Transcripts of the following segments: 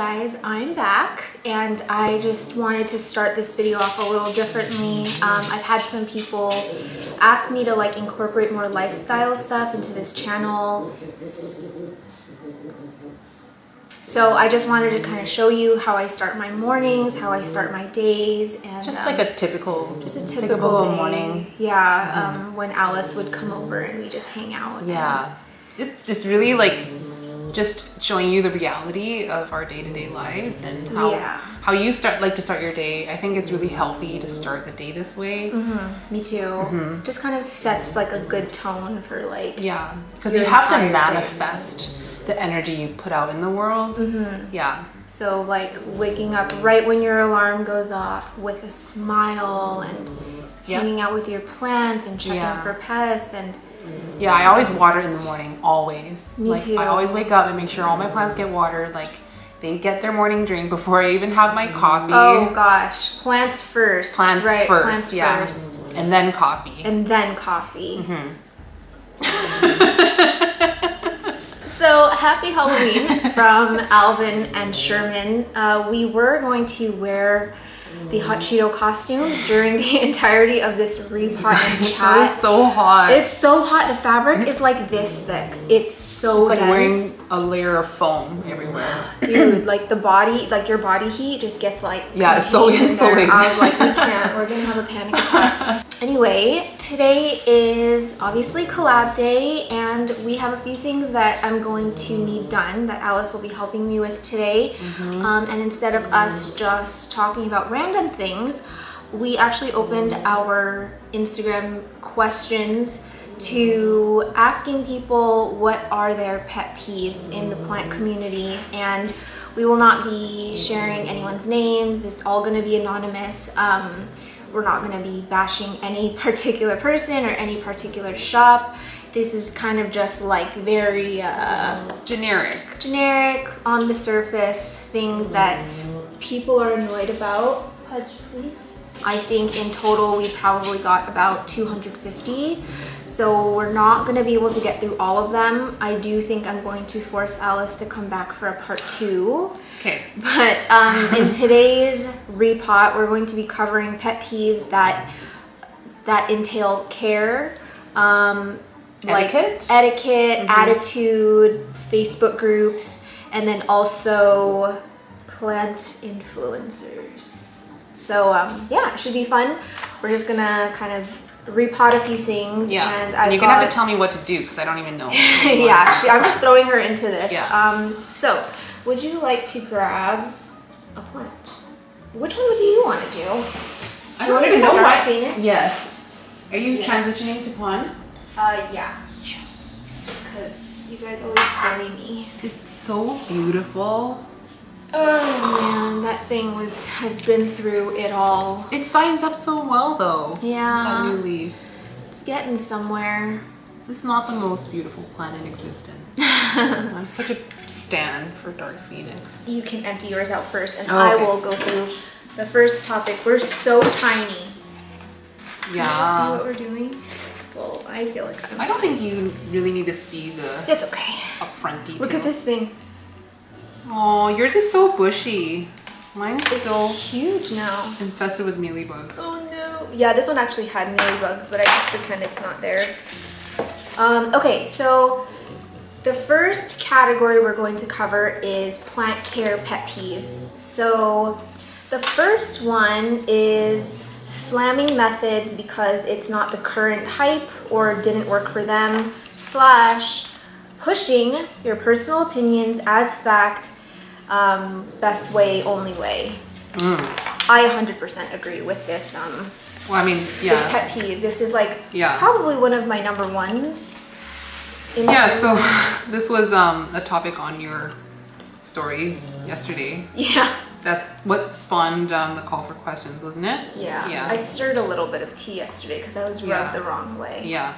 guys, I'm back and I just wanted to start this video off a little differently. I've had some people ask me to like incorporate more lifestyle stuff into this channel. So I just wanted to kind of show you how I start my mornings, how I start my days, and just like a typical day. Morning. Yeah, when Alice would come over and we just hang out. Yeah, it's just really like just showing you the reality of our day-to-day lives and how you like to start your day. I think it's really healthy to start the day this way. Me too. Just kind of sets like a good tone for like because you have to manifest the energy you put out in the world. So like waking up right when your alarm goes off with a smile and hanging out with your plants and checking for pests and I always water in the morning, always. Me too. I always wake up and make sure all my plants get watered. Like they get their morning drink before I even have my coffee. Oh gosh, plants first. Plants first, plants first. And then coffee. And then coffee. So happy Halloween from Alvin and Sherman. We were going to wear the hot Cheeto costumes during the entirety of this repot and chat. It's so hot. It's so hot. The fabric is like this thick. It's so dense. It's like wearing a layer of foam everywhere. Dude, like the body, like your body heat just gets like it's so insulated. I was like, we can't. We're gonna have a panic attack. Anyway, today is obviously collab day, and we have a few things that I'm going to need done that Alice will be helping me with today. And instead of us just talking about random things, we actually opened our Instagram questions to asking people what are their pet peeves in the plant community, and we will not be sharing anyone's names. It's all going to be anonymous. We're not going to be bashing any particular person or any particular shop. This is kind of just like very generic on the surface things that people are annoyed about. Pudge, please. I think in total we probably got about 250, so we're not going to be able to get through all of them. I do think I'm going to force Alice to come back for a part 2. Okay. But in today's repot, we're going to be covering pet peeves that entail care, like etiquette, attitude, Facebook groups, and then also plant influencers. So yeah, it should be fun. We're just gonna kind of repot a few things. And you're gonna have to tell me what to do because I don't even know. I'm just throwing her into this. So would you like to grab a plant? Which one do you want to do? I don't even know why. Phoenix? Yes. Are you transitioning to pond? Yeah. Yes. Just because you guys always bully me. It's so beautiful. Oh man, that thing has been through it all. It signs up so well though. Yeah. That new leaf. It's getting somewhere. This is not the most beautiful plant in existence. I'm such a stan for Dark Phoenix. You can empty yours out first and I will go through the first topic. We're so tiny. Can you see what we're doing? Well, I feel like I don't think you really need to see the It's okay. upfront detail. Look at this thing. Oh, yours is so bushy. Mine's still huge now. Infested with mealybugs. Oh no. Yeah, this one actually had mealybugs, but I just pretend it's not there. Okay, so the first category we're going to cover is plant care pet peeves. So the first one is slamming methods because it's not the current hype or didn't work for them, / pushing your personal opinions as fact, best way, only way. I 100% agree with this. Well, I mean, this pet peeve. This is like probably one of my number ones. So this was a topic on your stories yesterday. Yeah. That's what spawned the call for questions, wasn't it? Yeah. I stirred a little bit of tea yesterday because I was rubbed the wrong way. Yeah.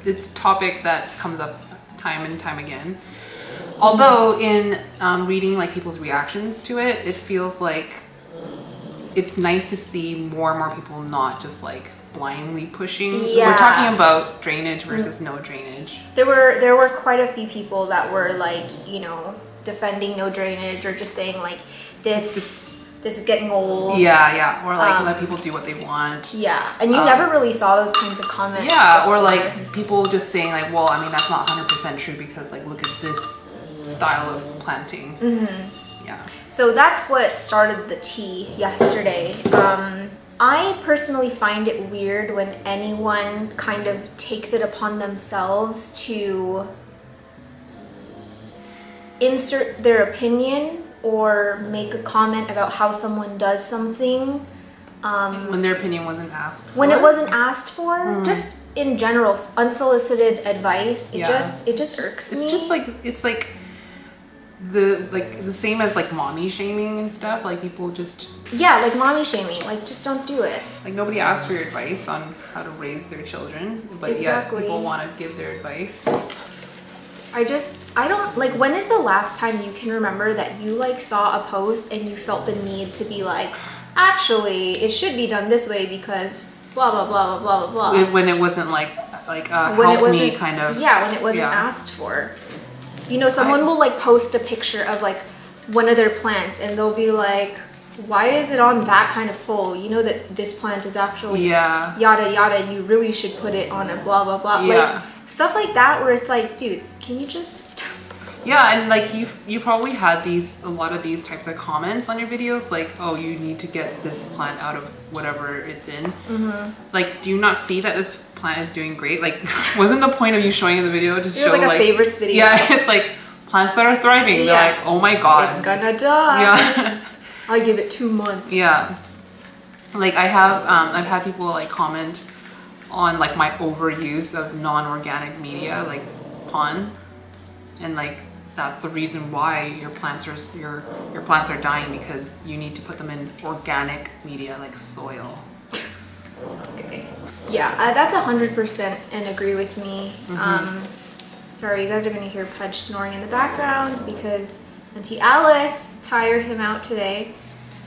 It's a topic that comes up time and time again. Although in reading like people's reactions to it, it feels like it's nice to see more and more people not just like blindly pushing. We're talking about drainage versus no drainage. There were quite a few people that were like, you know, defending no drainage or just saying like this is getting old. Yeah, or like let people do what they want. Yeah, and you never really saw those kinds of comments. Yeah, before. or like people just saying like, well, I mean, that's not 100% true because like look at this style of planting. Yeah. So that's what started the tea yesterday. I personally find it weird when anyone kind of takes it upon themselves to insert their opinion or make a comment about how someone does something. When their opinion wasn't asked for. When it wasn't asked for, just in general, unsolicited advice, it just irks me. It's just like, it's like the same as like mommy shaming and stuff. Like people just... Yeah, like mommy shaming. Like just don't do it. Like nobody asked for your advice on how to raise their children, but yet people want to give their advice. I don't, like, when is the last time you can remember that you like saw a post and you felt the need to be like, actually, it should be done this way because blah, blah, blah, blah, blah, blah. When it wasn't like help me kind of. Yeah, when it wasn't asked for. You know, someone will like post a picture of like one of their plants and they'll be like, why is it on that kind of pole? You know that this plant is actually yada yada and you really should put it on a blah, blah, blah. Like stuff like that where it's like, dude, can you just... Yeah, and like you probably had a lot of these types of comments on your videos, like, oh, you need to get this plant out of whatever it's in. Like, do you not see that this plant is doing great? Like, wasn't the point of you showing in the video to show like a favorites video? Yeah, it's like plants that are thriving. They're like, oh my god, it's gonna die. Yeah, I give it 2 months. Yeah, like I've had people like comment on like my overuse of non-organic media, like pond, and like that's the reason why your plants are dying, because you need to put them in organic media like soil. Okay. Yeah, that's 100% and agree with me. Sorry, you guys are gonna hear Pudge snoring in the background because Auntie Alice tired him out today.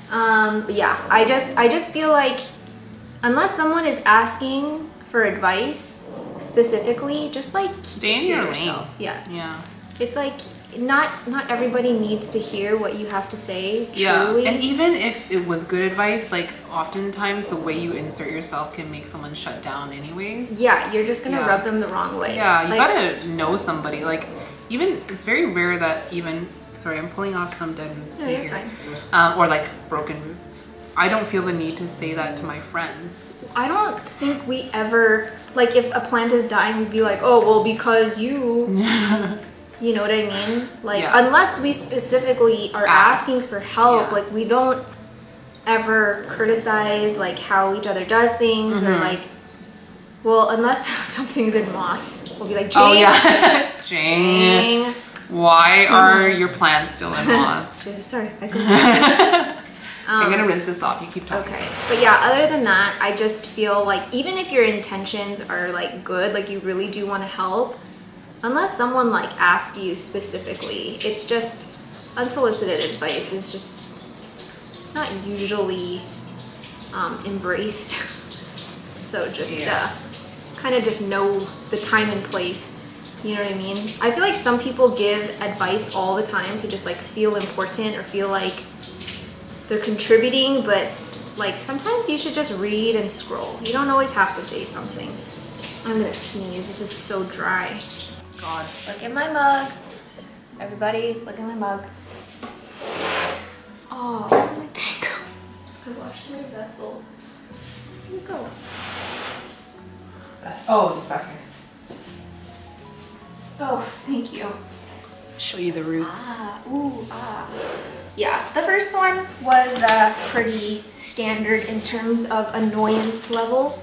But yeah, I just feel like unless someone is asking for advice specifically, just like stay in your lane. Yeah. It's like not everybody needs to hear what you have to say, truly. And even if it was good advice, like oftentimes the way you insert yourself can make someone shut down anyways. Yeah, you're just gonna rub them the wrong way. Yeah, you gotta know somebody. Like even, it's very rare that even, sorry, I'm pulling off some dead roots here. Or like broken roots. I don't feel the need to say that to my friends. I don't think we ever, like if a plant is dying, we'd be like, oh, well, because you... You know what I mean? Like, unless we specifically are asking for help, like we don't ever criticize like how each other does things or like, well, unless something's in moss, we'll be like, Jane, oh yeah, Jane, why are your plants still in moss? Sorry, I'm gonna rinse this off. You keep talking. Okay, but yeah, other than that, I just feel like even if your intentions are like good, like you really do want to help, unless someone like asked you specifically, it's just unsolicited advice is just, it's not usually embraced. So just kind of just know the time and place, you know what I mean? I feel like some people give advice all the time to just like feel important or feel like they're contributing, but like sometimes you should just read and scroll. You don't always have to say something. I'm gonna sneeze, this is so dry. God. Look at my mug. Everybody, look at my mug. Oh, where did that go? I washed my vessel. Where did it go? Oh, it's back here. Oh, thank you. Show you the roots. Yeah, the first one was pretty standard in terms of annoyance level.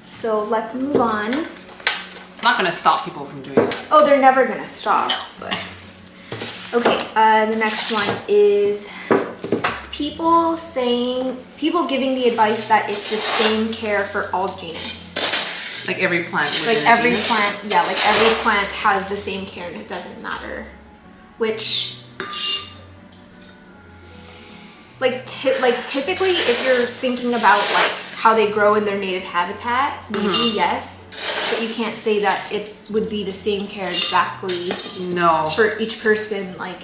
So let's move on. It's not going to stop people from doing it. Oh, they're never going to stop. No. But... Okay, the next one is people giving the advice that it's the same care for all genus. Like every plant. Like every plant, yeah, like every plant has the same care and it doesn't matter. Which, like typically if you're thinking about like how they grow in their native habitat, maybe yes. But you can't say that it would be the same care exactly. No. For each person, like,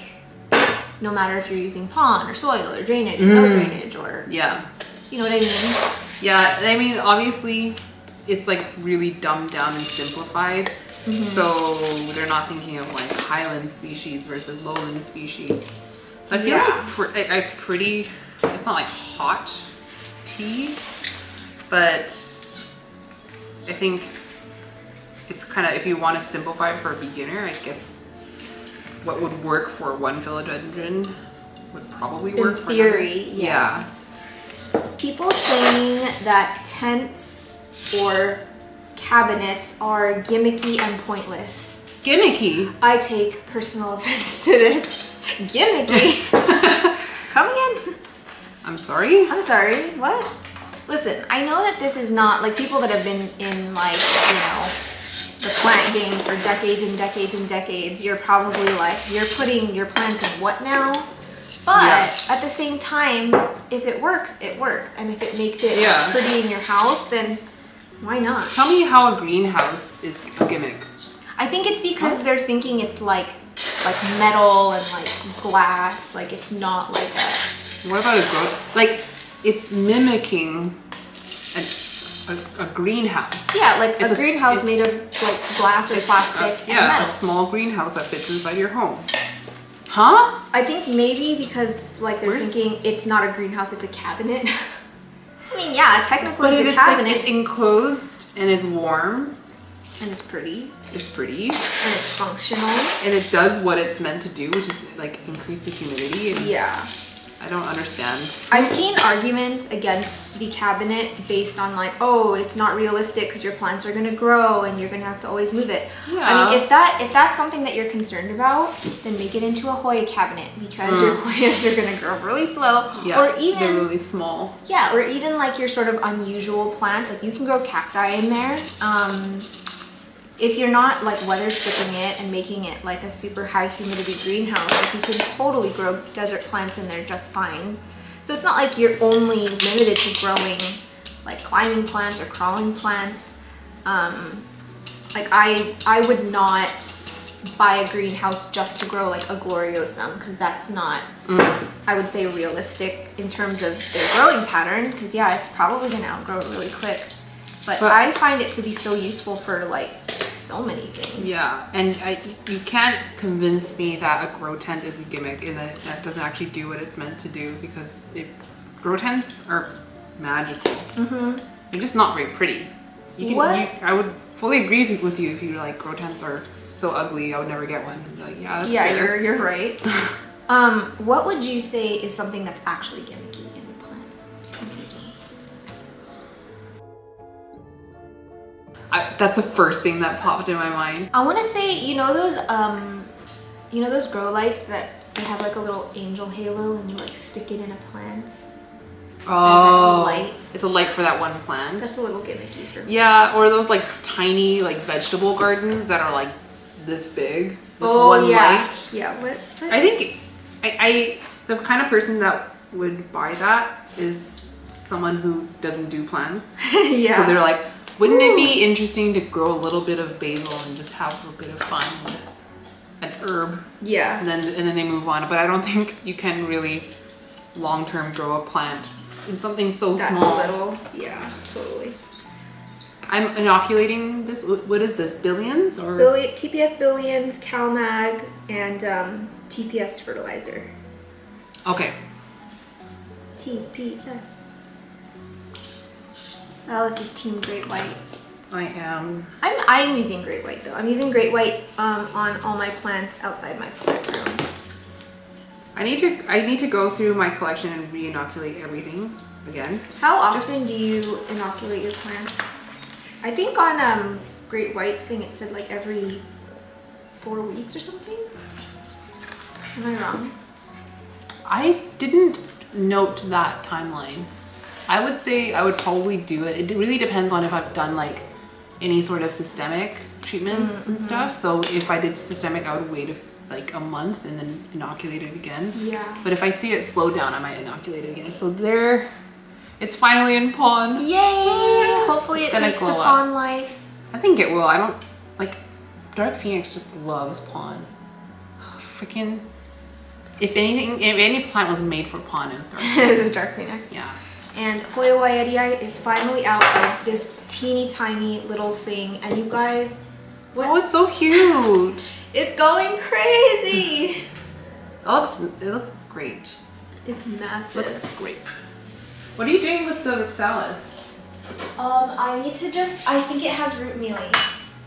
no matter if you're using pond or soil or drainage or no drainage or... Yeah. You know what I mean? Yeah, I mean, obviously, it's like really dumbed down and simplified. So they're not thinking of like highland species versus lowland species. So I feel like it's pretty, it's not like hot tea, but I think it's kind of, if you want to simplify it for a beginner, I guess what would work for one philodendron would probably work for another. In theory, yeah. People saying that tents or cabinets are gimmicky and pointless. Gimmicky? I take personal offense to this. Gimmicky? Come again? I'm sorry? I'm sorry, what? Listen, I know that this is not, like, people that have been in, like, you know, the plant game for decades and decades and decades, you're probably like, you're putting your plants in what now? But at the same time, if it works, it works. And if it makes it pretty in your house, then why not? Tell me how a greenhouse is a gimmick. I think it's because they're thinking it's like metal and like glass. Like it's not like a... What about a grow? Like it's mimicking a greenhouse. Yeah, like a greenhouse made of like glass or plastic and metal. A small greenhouse that fits inside your home. Huh? I think maybe because like they're thinking it's not a greenhouse, it's a cabinet. I mean, yeah, technically it's a cabinet. Like, it's enclosed and it's warm. And it's pretty. It's pretty. And it's functional. And it does what it's meant to do, which is like increase the humidity. And yeah. I don't understand. I've seen arguments against the cabinet based on like, oh, it's not realistic because your plants are going to grow and you're going to have to always move it. Yeah. I mean, if that's something that you're concerned about, then make it into a Hoya cabinet because your Hoyas are going to grow really slow. Yeah, or even they're really small. Yeah, or even like your sort of unusual plants, like you can grow cacti in there. If you're not like weather stripping it and making it like a super high humidity greenhouse, like you can totally grow desert plants in there just fine. So it's not like you're only limited to growing like climbing plants or crawling plants. Like I would not buy a greenhouse just to grow like a gloriosum because that's not, I would say, realistic in terms of their growing pattern because yeah, it's probably going to outgrow really quick. But I find it to be so useful for like so many things. Yeah, and you can't convince me that a grow tent is a gimmick and that doesn't actually do what it's meant to do because grow tents are magical. They're just not very pretty. I would fully agree with you if you like grow tents are so ugly. I would never get one. Like, yeah, that's fair. You're right. What would you say is something that's actually gimmicky in the plant community? That's the first thing that popped in my mind. I want to say, you know those grow lights that they have like a little angel halo and you like stick it in a plant? Oh, like a light. It's a light for that one plant. That's a little gimmicky for me. Yeah, or those like tiny like vegetable gardens that are like this big with one light. Yeah, what? I think the kind of person that would buy that is someone who doesn't do plants. Yeah. So they're like, wouldn't it be interesting to grow a little bit of basil and just have a bit of fun with an herb? Yeah. And then they move on. But I don't think you can really long-term grow a plant in something so small. Little. Yeah, totally. I'm inoculating this. What is this? Billions or TPS Billions, CalMag, and TPS fertilizer. Okay. TPS. Alice is Team Great White. I am. I'm using Great White though. I'm using Great White on all my plants outside my plant room. I need to go through my collection and re-inoculate everything again. How often do you inoculate your plants? I think on Great White's thing it said like every 4 weeks or something. Am I wrong? I didn't note that timeline. I would say I would probably do it. It really depends on if I've done like any sort of systemic treatments and stuff. So if I did systemic, I would wait like a month and then inoculate it again. Yeah. But if I see it slow down, I might inoculate it again. So there, it's finally in pond. Yay! Hopefully it takes to pond life. I think it will. I don't like Dark Phoenix just loves pon. Freaking if any plant was made for pon, it was Dark Phoenix. This is Dark Phoenix. Yeah. And Hoya Waiatii is finally out of this teeny tiny little thing. And you guys, what? Oh, it's so cute. It's going crazy. It looks great. It's massive. Looks great. What are you doing with the Ripsalis? I need to I think it has root mealies.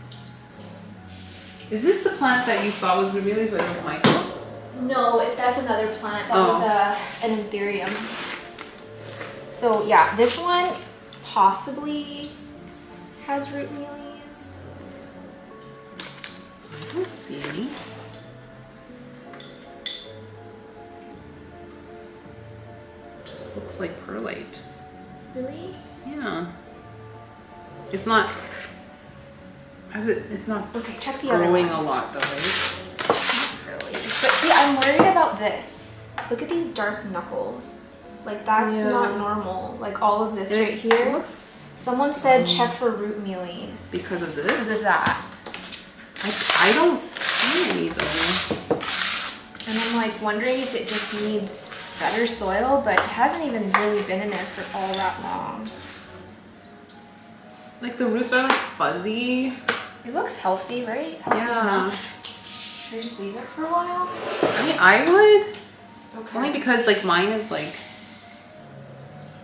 Is this the plant that you thought was Vermilius, but it was Michael? No, that's another plant. That was an Anthurium. So yeah, this one possibly has root mealies. I don't see any. Just looks like perlite. Really? Yeah. It's not. It's not. Okay, check the other one. Growing a lot though, right? Not really. But see, I'm worried about this. Look at these dark knuckles. Like that's not normal. Like all of this right here. Looks. Someone said check for root mealies. Because of this? Because of that. I don't see any though. And I'm like wondering if it just needs better soil, but it hasn't even really been in there for all that long. Like the roots are like fuzzy. It looks healthy, right? Healthy enough. Should I just leave it for a while? I mean, I would. Okay. Only because like mine is like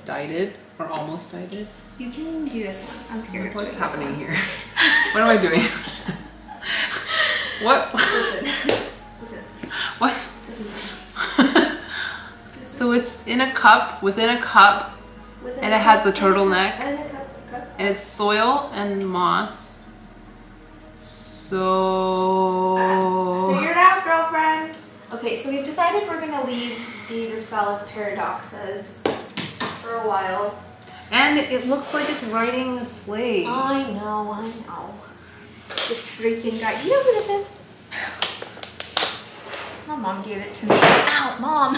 dyed or almost dyed. You can do this one. I'm scared. What's happening here? What am I doing? What? Listen. What? Listen. So it's in a cup, within a cup, and it has the turtleneck, and it's soil and moss. So figure it out, girlfriend. Okay, so we've decided we're gonna leave the Ripsalis paradoxus for a while. And it looks like it's riding a sleigh. I know. This freaking guy. Do you know who this is? My mom gave it to me. Ow, Mom.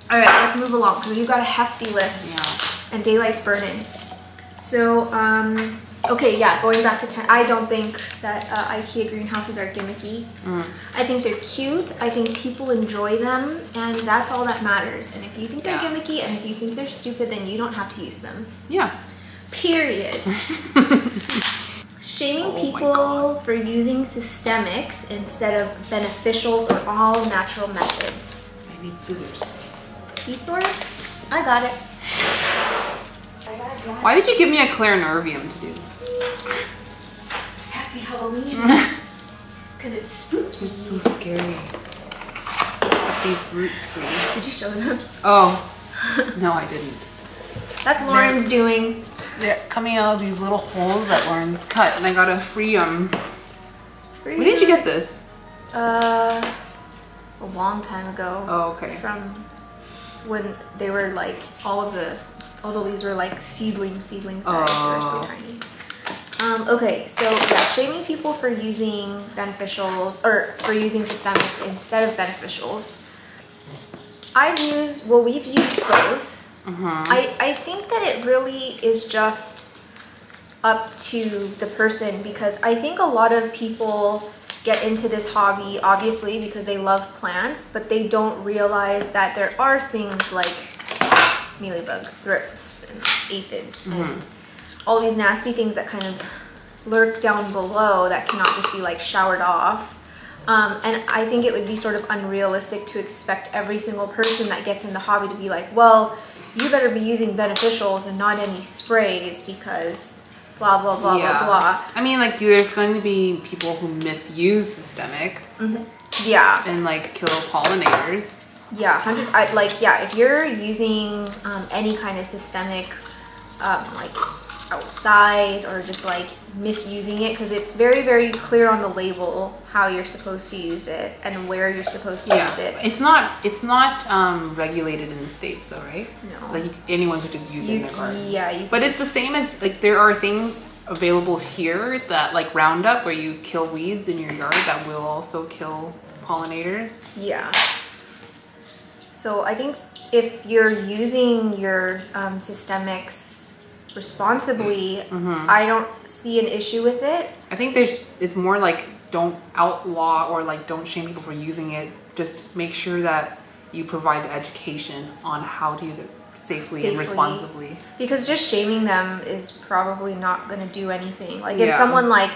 All right, let's move along because you've got a hefty list. Yeah. And daylight's burning. So, okay, yeah, going back to 10, I don't think that IKEA greenhouses are gimmicky. I think they're cute. I think people enjoy them, and that's all that matters. And if you think they're gimmicky and if you think they're stupid, then you don't have to use them. Yeah. Period. Shaming people for using systemics instead of beneficials or all natural methods. I need scissors. Scissors? I got it. Why did you give me a clarinervium to do? Happy Halloween. Because it's spooky. It's so scary. These roots free. Did you show them? Oh. No, I didn't. That's Lauren's doing. They're coming out of these little holes that Lauren's cut, and I gotta free them. Where did you get this? A long time ago. Oh, okay. From when they were like, all the leaves were like seedling size. They were so tiny. Okay, so yeah, shaming people for using beneficials or for using systemics instead of beneficials. We've used both. I think that it really is just up to the person because I think a lot of people get into this hobby obviously because they love plants, but they don't realize that there are things like mealybugs, thrips, and aphids, and all these nasty things that kind of lurk down below that cannot just be like showered off. And I think it would be sort of unrealistic to expect every single person that gets in the hobby to be like, well, you better be using beneficials and not any sprays because blah, blah, blah, blah, blah. I mean, like, there's going to be people who misuse systemic. Yeah. And, like, kill pollinators. Yeah, if you're using any kind of systemic, like, outside or just, like, misusing it, because it's very, very clear on the label how you're supposed to use it and where you're supposed to use it. It's not regulated in the States though, right? No. Like anyone could just use it in their garden. Yeah. But it's the same as, like, there are things available here that, like Roundup, where you kill weeds in your yard that will also kill pollinators. Yeah. So I think if you're using your systemics responsibly, I don't see an issue with it. I think it's more like don't outlaw or like don't shame people for using it. Just make sure that you provide education on how to use it safely and responsibly. Because just shaming them is probably not going to do anything. Like if someone like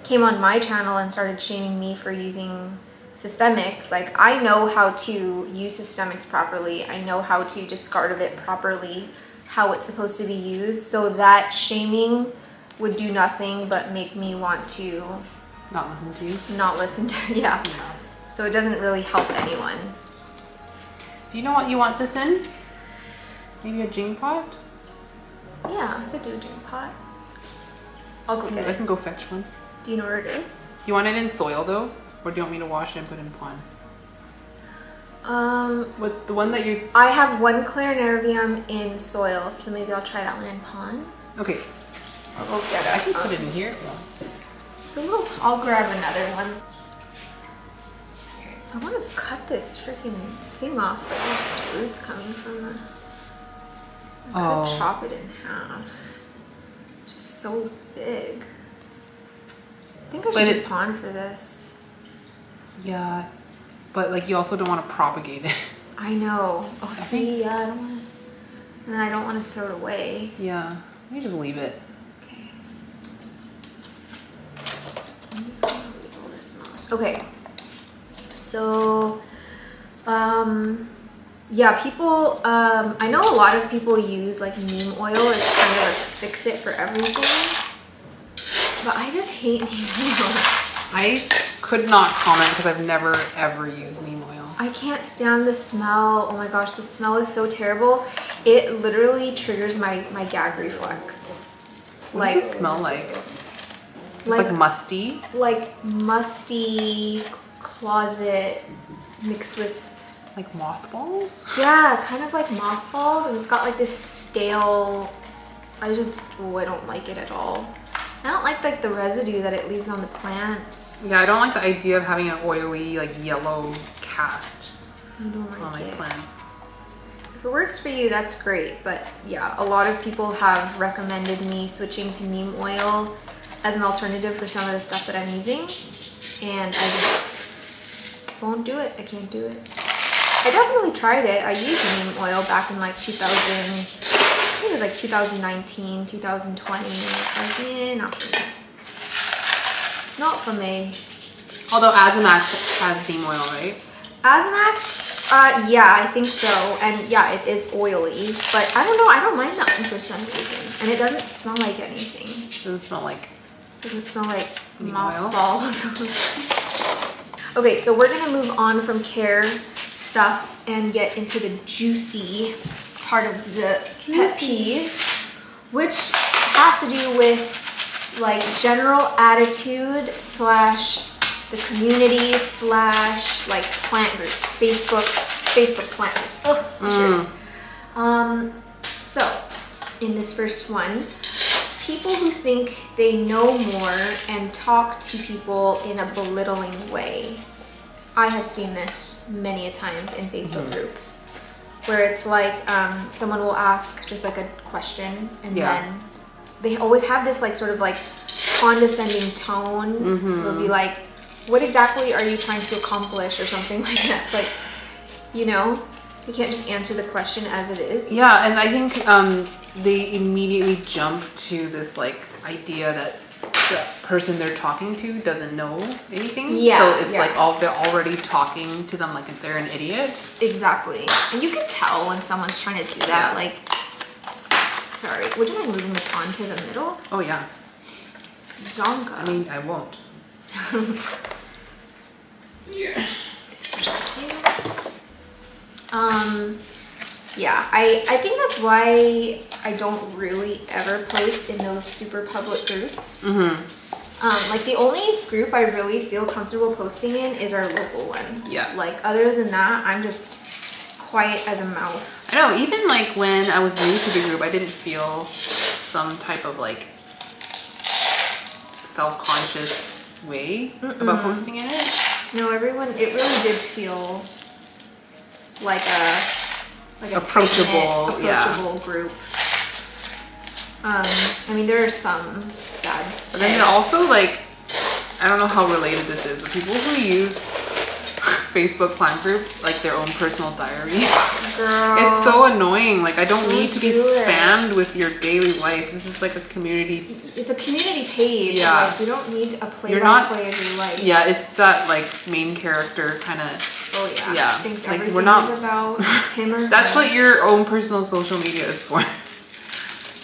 came on my channel and started shaming me for using systemics, like I know how to use systemics properly. I know how to discard of it properly, how it's supposed to be used. So that shaming would do nothing but make me want to not listen to you. Not listen to, yeah. So it doesn't really help anyone. Do you know what you want this in? Maybe a jing pot? Yeah, I could do a jing pot. I'll go get it. I can go fetch one. Do you know where it is? Do you want it in soil though? Or do you want me to wash it and put it in pond? With the one that you... I have one clarinervium in soil, so maybe I'll try that one in pond. Okay. I'll go get it. I can put it in here. It's a little... I'll grab another one. I want to cut this freaking thing off, but there's roots coming from the... I could chop it in half. It's just so big. I think I should do pond for this. Yeah, but like you also don't want to propagate it. I know. Oh, see, yeah, I don't want to... And then I don't want to throw it away. Yeah, you just leave it. Okay. I'm just going to leave all this moss. Okay. So, yeah, people, I know a lot of people use like neem oil as kind of a fix-it for everything, but I just hate neem oil. I could not comment because I've never ever used neem oil. I can't stand the smell. Oh my gosh, the smell is so terrible. It literally triggers my gag reflex. What does it smell like? Just like musty? Like musty closet mixed with... Like mothballs? Yeah, kind of like mothballs. And it's got like this stale... I don't like it at all. I don't like the residue that it leaves on the plants. Yeah, I don't like the idea of having an oily, like yellow cast on my plants. If it works for you, that's great. But yeah, a lot of people have recommended me switching to neem oil as an alternative for some of the stuff that I'm using. And I just won't do it. I can't do it. I definitely tried it. I used neem oil back in like 2019, 2020. It's like, not for me. Not for me. Although Azamax has neem oil, right? Azamax, yeah, I think so. And yeah, it is oily. But I don't know, I don't mind that one for some reason. And it doesn't smell like anything. Doesn't smell like mothballs. Okay, so we're gonna move on from care stuff and get into the juicy part of the pet peeves, which have to do with like general attitude slash the community slash like plant groups, Facebook plant groups. Oh, shit. So in this first one, people who think they know more and talk to people in a belittling way. I have seen this many a times in Facebook groups where it's like someone will ask just like a question and then they always have this like sort of like condescending tone. They'll be like, what exactly are you trying to accomplish or something like that? Like, you know, you can't just answer the question as it is. Yeah, and I think they immediately jump to this like idea that the person they're talking to doesn't know anything. Yeah. So it's like they're already talking to them like if they're an idiot. Exactly. And you can tell when someone's trying to do that. Yeah. Like, sorry, would you mind moving the pond to the middle? Oh yeah. Zonka. I mean, I won't. Yeah. Yeah, I think that's why I don't really ever post in those super public groups. Like the only group I really feel comfortable posting in is our local one. Yeah. Like other than that, I'm just quiet as a mouse. I know, even like when I was new to the group, I didn't feel some type of like self-conscious way about posting in it. No, it really did feel like a approachable group. I mean, there are some bad. But then there are also like, I don't know how related this is, but people who use Facebook plant groups like their own personal diary. Girl, it's so annoying. Like I don't need to be do it. spammed with your daily life. This is like a community. It's a community page. Yeah. Like, you don't need a play-by-play of your life. Yeah, it's that like main character kind of. Oh yeah. Yeah. Thinks like everything we're not is about him or That's her. what your own personal social media is for.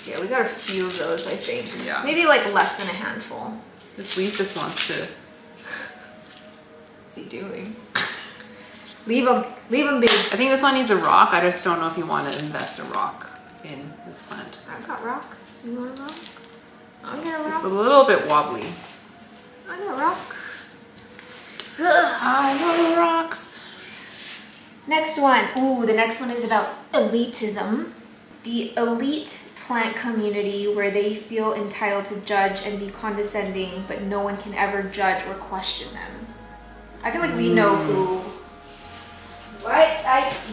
Yeah, we got a few of those, I think. Yeah. Maybe like less than a handful. This leaf just wants to. What's he doing? Leave him be. I think this one needs a rock. I just don't know if you want to invest a rock in this plant. I've got rocks. You want a rock? I'll get a rock. It's a little bit wobbly. I got a rock. I love rocks. Next one. Ooh, the next one is about elitism. The elite plant community where they feel entitled to judge and be condescending, but no one can ever judge or question them. I feel like we know who.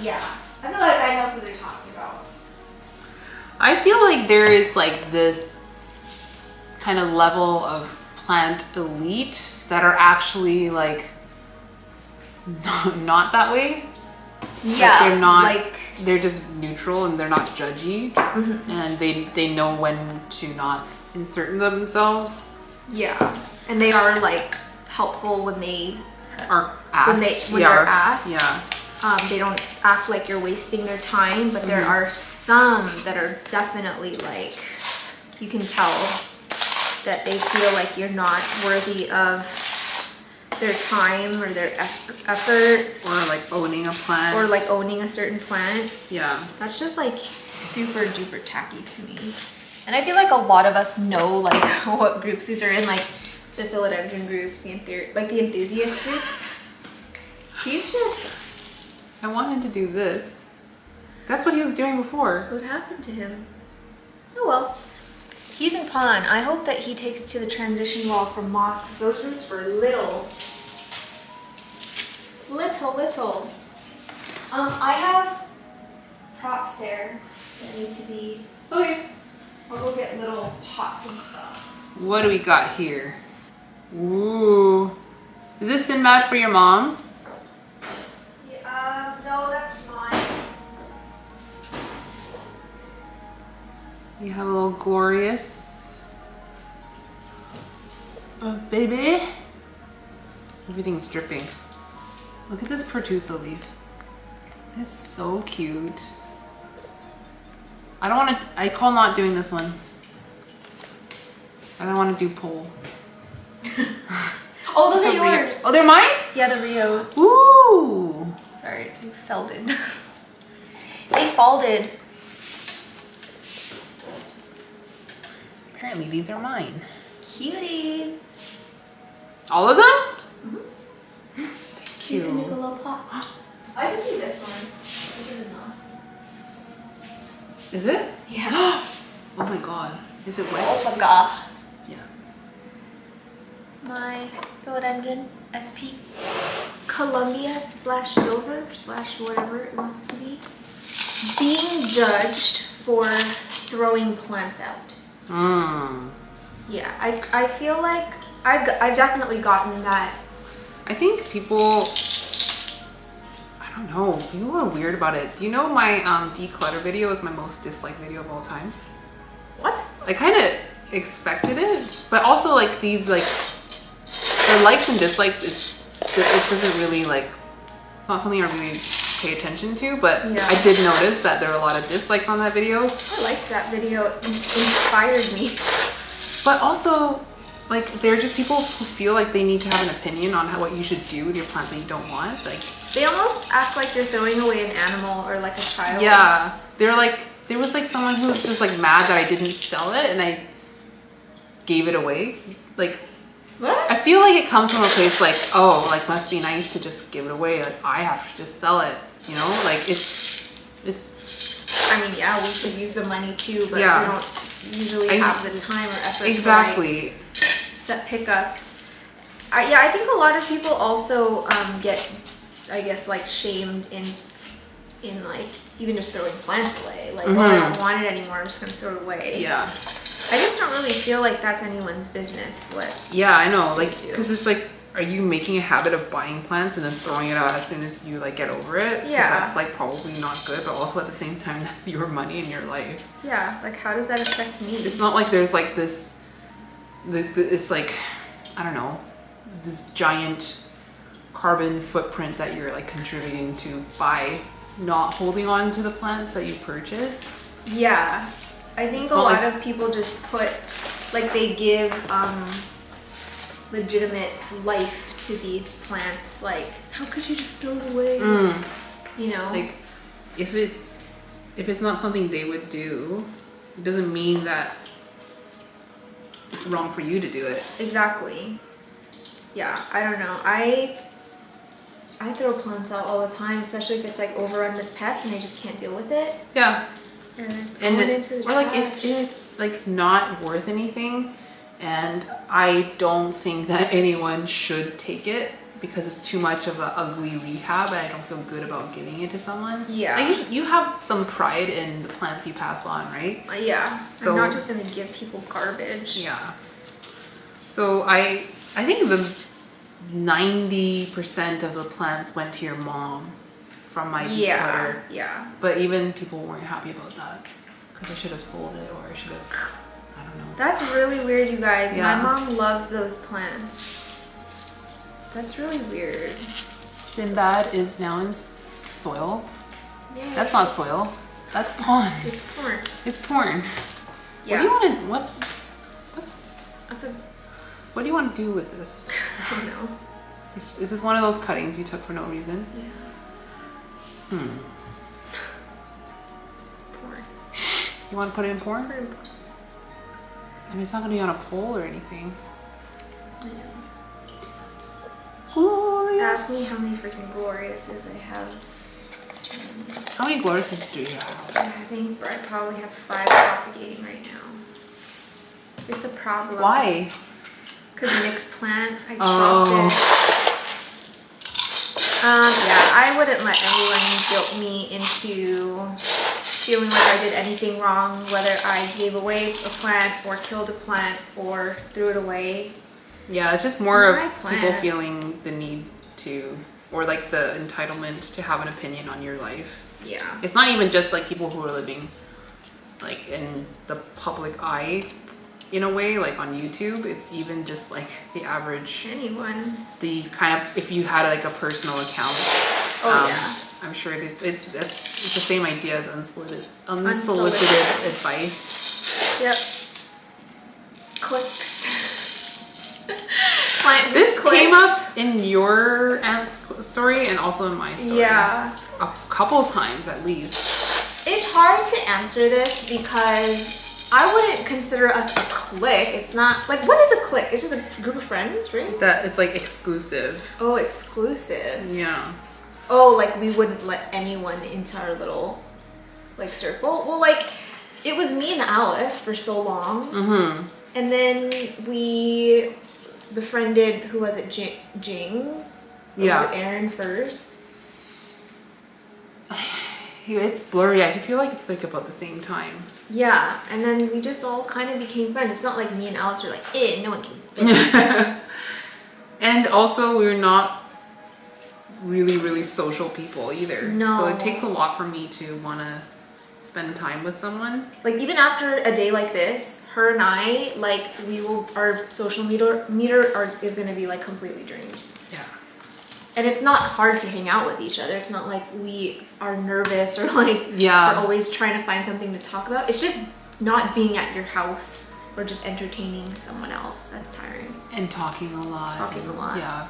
Yeah. I feel like I know who they're talking about. I feel like there is like this kind of level of plant elite that are actually like not that way. Yeah, like they're not. like they're just neutral and they're not judgy, and they know when to not insert themselves. yeah, and they are like helpful when they Are asked. when they're asked. Yeah. They don't act like you're wasting their time, but there are some that are definitely like, you can tell that they feel like you're not worthy of their time or their effort. Or like owning a plant. Or like owning a certain plant. Yeah. That's just like super duper tacky to me. And I feel like a lot of us know like what groups these are in, like the philodendron groups, the enthusiast groups. He's just... I wanted to do this. That's what he was doing before. What happened to him? Oh well. He's in pawn. I hope that he takes to the transition wall from moss, because those roots were little. Little. I have props there that need to be... Okay. I'll go get little pots and stuff. What do we got here? Ooh. Is this Sinbad for your mom? No, that's mine. You have a little glorious. Oh, baby. Everything's dripping. Look at this Pertusa leaf. It's so cute. I don't want to, I call not doing this one. I don't want to do pole. Oh, those are yours. Oh, they're mine? Yeah, the Rios. Ooh. Sorry, they folded. They folded. Apparently these are mine. Cuties. All of them? Mm-hmm. Thank You can make a you. little pot. I can do this one. This is a mess. Is it? Yeah. Oh my god. Is it wet? Oh my god. Yeah. My philodendron SP Columbia/silver/ whatever it wants to be, being judged for throwing plants out. Yeah, I feel like I've definitely gotten that. I think people, I don't know, people are weird about it. Do you know my declutter video is my most disliked video of all time? What? I kind of expected it, but also like these like the likes and dislikes, it doesn't really like, it's not something I really pay attention to, but Yeah. I did notice that there were a lot of dislikes on that video. I liked that video. It inspired me. But also, like, they're just people who feel like they need to have an opinion on what you should do with your plants that you don't want. Like, They almost act like you're throwing away an animal or like a child. yeah, they're like, there was like someone who was just like mad that I didn't sell it and I gave it away. Like, What? I feel like it comes from a place like, oh, like must be nice to just give it away. Like I have to just sell it, you know? Like it's. I mean, yeah, we could use the money too, but Yeah. we don't usually have the time or effort Exactly. to like, set pickups. Yeah, I think a lot of people also get, I guess, like shamed in in like even just throwing plants away. Like, well, I don't want it anymore, I'm just gonna throw it away. Yeah. I just don't really feel like that's anyone's business. What? Yeah, I know. Like, because it's like, are you making a habit of buying plants and then throwing it out as soon as you like get over it? Yeah. That's like probably not good, but also at the same time, that's your money in your life. Yeah. Like, how does that affect me? It's not like there's like this. It's like, I don't know, this giant carbon footprint that you're like contributing to by not holding on to the plants that you purchase. Yeah. I think a lot of people just put, like, they give legitimate life to these plants. Like, how could you just throw it away? You know? Like, if it's not something they would do, it doesn't mean that it's wrong for you to do it. Exactly. Yeah, I don't know. I throw plants out all the time, especially if it's like overrun with pests and I just can't deal with it. Yeah. And it's going into the trash. Or like if it's like not worth anything, and I don't think that anyone should take it because it's too much of an ugly rehab and I don't feel good about giving it to someone. Yeah. Like you have some pride in the plants you pass on, right? Yeah. So, I'm not just gonna give people garbage. Yeah. So I think the 90% of the plants went to your mom from my declutter. Yeah. But even people weren't happy about that because I should have sold it or I should have, I don't know. That's really weird, you guys. Yeah. My mom loves those plants. That's really weird. Sinbad is now in soil. Yeah. That's not soil. That's pond. It's porn. It's porn. Yeah. What do you want to, what do you want to do with this? I don't know. Is this one of those cuttings you took for no reason? Yeah. Porn. You want to put it in porn? Porn. I mean, it's not going to be on a pole or anything. I know. Glorious. Ask me how many freaking gloriouses I have. It's too many. How many gloriouses do you have? I think I probably have 5 propagating right now. It's a problem. Why? Because Nick's plant, I dropped it. Yeah, I wouldn't let anyone guilt me into feeling like I did anything wrong, whether I gave away a plant or killed a plant or threw it away. Yeah, it's just more of people feeling the need to, or like the entitlement to have an opinion on your life. Yeah. It's not even just like people who are living like in the public eye in a way, like on YouTube. It's even just like the average, anyone. the kind of, if you had like a personal account. Yeah. I'm sure it's the same idea as unsolicited advice. Yep. Clicks. This came up in your aunt's story and also in my story. Yeah. A couple times at least. It's hard to answer this because I wouldn't consider us a clique. It's not, like, what is a clique? It's just a group of friends, right? That it's like exclusive. Oh, exclusive. Yeah. Oh, like we wouldn't let anyone into our little, like, circle. Well, like, it was me and Alice for so long. Mm-hmm. And then we befriended, who was it, Jing? Or yeah. was it Aaron first? It's blurry. I feel like it's like about the same time. Yeah, and then we just all kind of became friends. It's not like me and Alice were like, no one can fit. And also, we're not really social people either. No. So it takes a lot for me to want to spend time with someone. Like, even after a day like this, her and I, like, our social meter is going to be, like, completely drained. Yeah. And it's not hard to hang out with each other. It's not like we are nervous or, like, yeah, we're always trying to find something to talk about. It's just not being at your house or just entertaining someone else. That's tiring. And talking a lot. Yeah.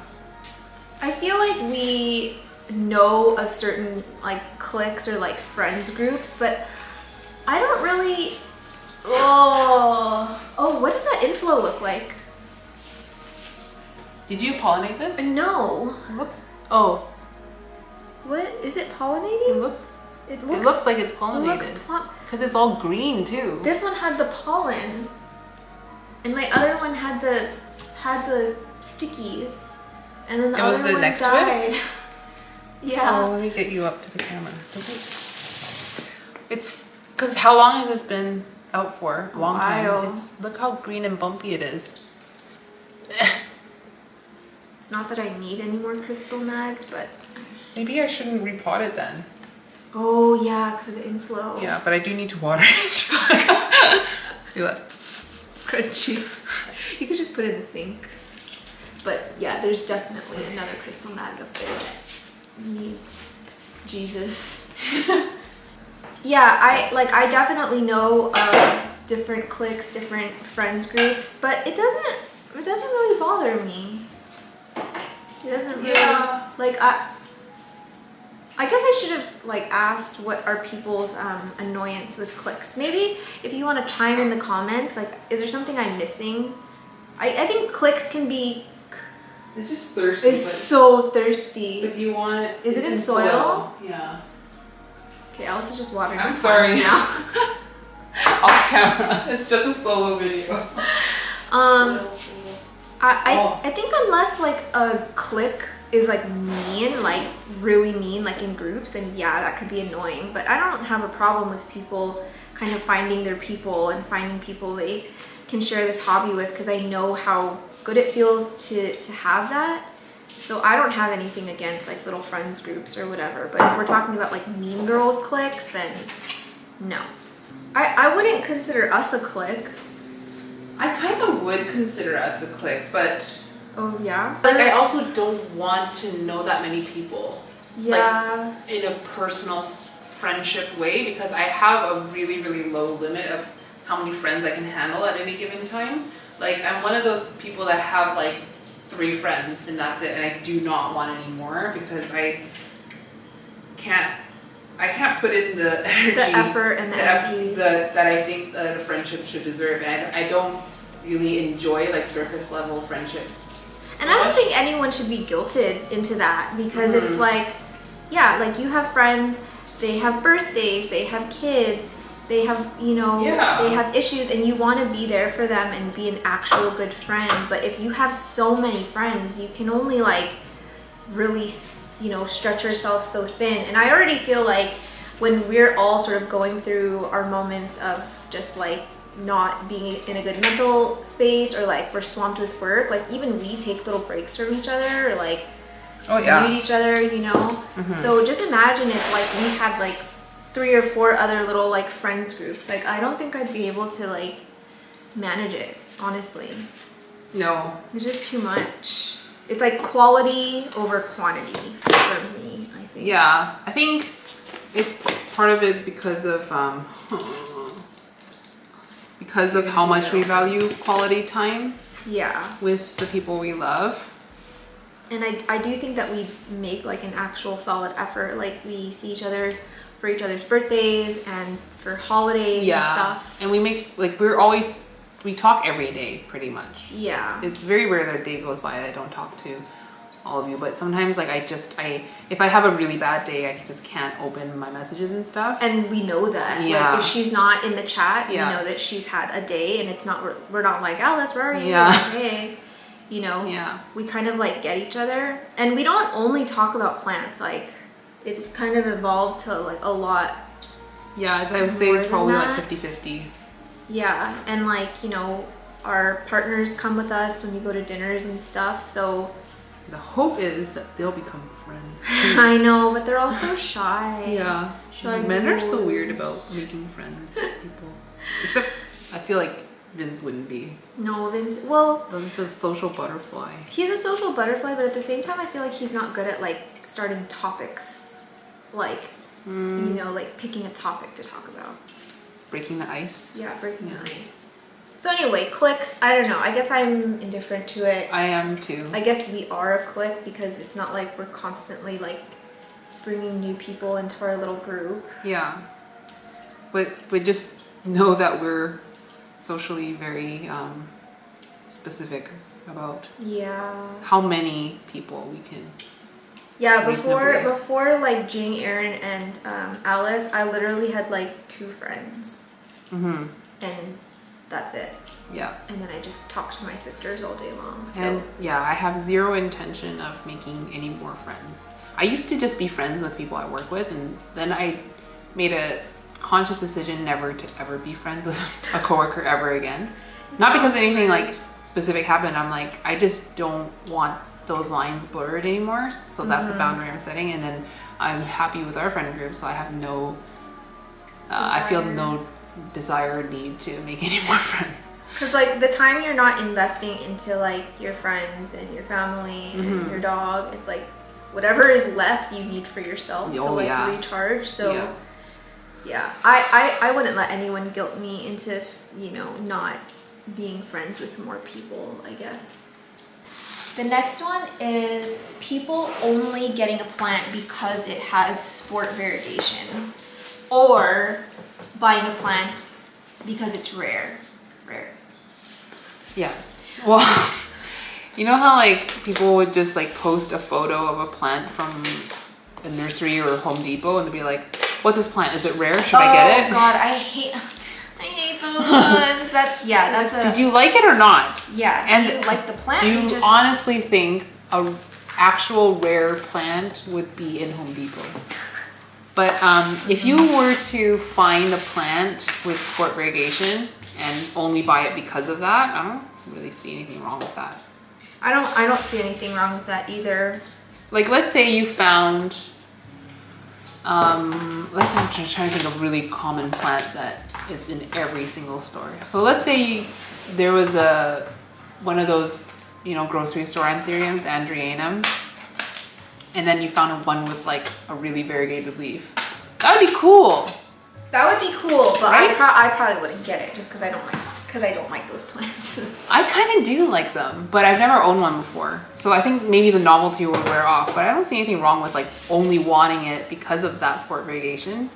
I feel like we know of certain, like, cliques or, like, friends groups, but I don't really... Oh, what does that inflow look like? Did you pollinate this? No. It looks... Oh. What? Is it pollinating? It looks like it's pollinated. Because it's all green, too. This one had the pollen. And my other one had the stickies. And then the other one died. Yeah. Oh, let me get you up to the camera. It's because how long has this been out for? A long time. Look how green and bumpy it is. Not that I need any more crystal mags, but maybe I shouldn't repot it then. Oh yeah, because of the inflow. Yeah, but I do need to water it. Feel that? Crunchy. You could just put it in the sink. But yeah, there's definitely another crystal mag up there that needs Jesus. Yeah, I definitely know of different cliques, different friends groups, but it doesn't really bother me. It doesn't really, like, I guess I should have like asked what are people's annoyance with cliques. Maybe if you want to chime in the comments, like, is there something I'm missing? I think cliques can be. It's just thirsty. It's so thirsty. But do you want it? Is it in soil? Yeah. Okay, Alice is just watering. I'm sorry. Now. Off camera. It's just a solo video. I think unless like a clique is like mean, like really mean, like in groups, then yeah, that could be annoying. But I don't have a problem with people kind of finding their people and finding people they can share this hobby with, because I know how good it feels to have that. So I don't have anything against like little friends groups or whatever. But if we're talking about like mean girls cliques, then no. I wouldn't consider us a clique. I kind of would consider us a clique, but oh yeah, like I also don't want to know that many people. Yeah, like, in a personal friendship way, because I have a really, really low limit of how many friends I can handle at any given time. Like, I'm one of those people that have like 3 friends and that's it, and I do not want any more because I can't put in the energy, the effort and the energy that I think that a friendship should deserve. And I don't really enjoy like surface level friendships. And I don't think anyone should be guilted into that, because it's like, yeah, like you have friends, they have birthdays, they have kids, they have, you know, they have issues, and you want to be there for them and be an actual good friend. But if you have so many friends, you can only like really, you know, stretch yourself so thin. And I already feel like when we're all sort of going through our moments of just like not being in a good mental space, or like we're swamped with work, like even we take little breaks from each other, or like meet each other, you know. So just imagine if like we had like 3 or 4 other little like friends groups. Like I don't think I'd be able to like manage it, honestly. No, it's just too much. It's like quality over quantity for me, I think. Yeah, I think it's part of it is because of how much we value quality time. Yeah. With the people we love. And I do think that we make like an actual solid effort. Like we see each other for each other's birthdays and for holidays and stuff. And we make like we talk every day pretty much. Yeah. It's very rare that a day goes by that I don't talk to all of you, but sometimes like if I have a really bad day, I just can't open my messages and stuff. And we know that. Yeah. Like if she's not in the chat, we know that she's had a day, and it's not, we're not like, Alice, where are you? Yeah. Hey. You know, we kind of like get each other, and we don't only talk about plants. Like it's kind of evolved to like a lot. Yeah, I would say it's probably like 50-50. Yeah, and like, you know, our partners come with us when we go to dinners and stuff, so the hope is that they'll become friends too. I know, but they're all so shy. Yeah, shy. Men are so weird about making friends with people. Except I feel like Vince wouldn't be. No, Vince, well, Vince's a social butterfly. He's a social butterfly, but at the same time I feel like he's not good at like starting topics, like you know, like picking a topic to talk about. Breaking the ice? Yeah, breaking the ice. So anyway, cliques, I don't know. I guess I'm indifferent to it. I am too. I guess we are a clique because it's not like we're constantly like bringing new people into our little group. Yeah. But we just know that we're socially very specific about how many people we can. Yeah, before like Jing, Aaron, and Alice, I literally had like 2 friends. And that's it. Yeah. And then I just talk to my sisters all day long. So. And yeah, I have zero intention of making any more friends. I used to just be friends with people I work with, and then I made a conscious decision never to ever be friends with a coworker ever again. Not because anything like specific happened. I'm like, I just don't want those lines blurred anymore. So that's the boundary I'm setting. And then I'm happy with our friend group, so I have no, I feel no desire or need to make any more friends. Because like the time you're not investing into like your friends and your family and your dog, it's like whatever is left you need for yourself to like recharge. So yeah, I wouldn't let anyone guilt me into, you know, not being friends with more people, I guess. The next one is people only getting a plant because it has sport variegation, or buying a plant because it's rare. Yeah. Well, you know how like people would just like post a photo of a plant from a nursery or Home Depot and they'd be like, what's this plant? Is it rare? Should I get it? Oh God, I hate those ones. That's a... Did you like it or not? Yeah. And do you like the plant? Do you honestly think a actual rare plant would be in Home Depot? But if you were to find a plant with sport variegation and only buy it because of that, I don't really see anything wrong with that. I don't see anything wrong with that either. Like, let's say you found, I'm trying to think of a really common plant that is in every single store. So let's say there was one of those, you know, grocery store anthuriums, Andreanum, and then you found one with like a really variegated leaf. That would be cool. That would be cool, but right? I probably wouldn't get it just because I don't like those plants. I kind of do like them, but I've never owned one before. So I think maybe the novelty will wear off, but I don't see anything wrong with like only wanting it because of that sport variegation.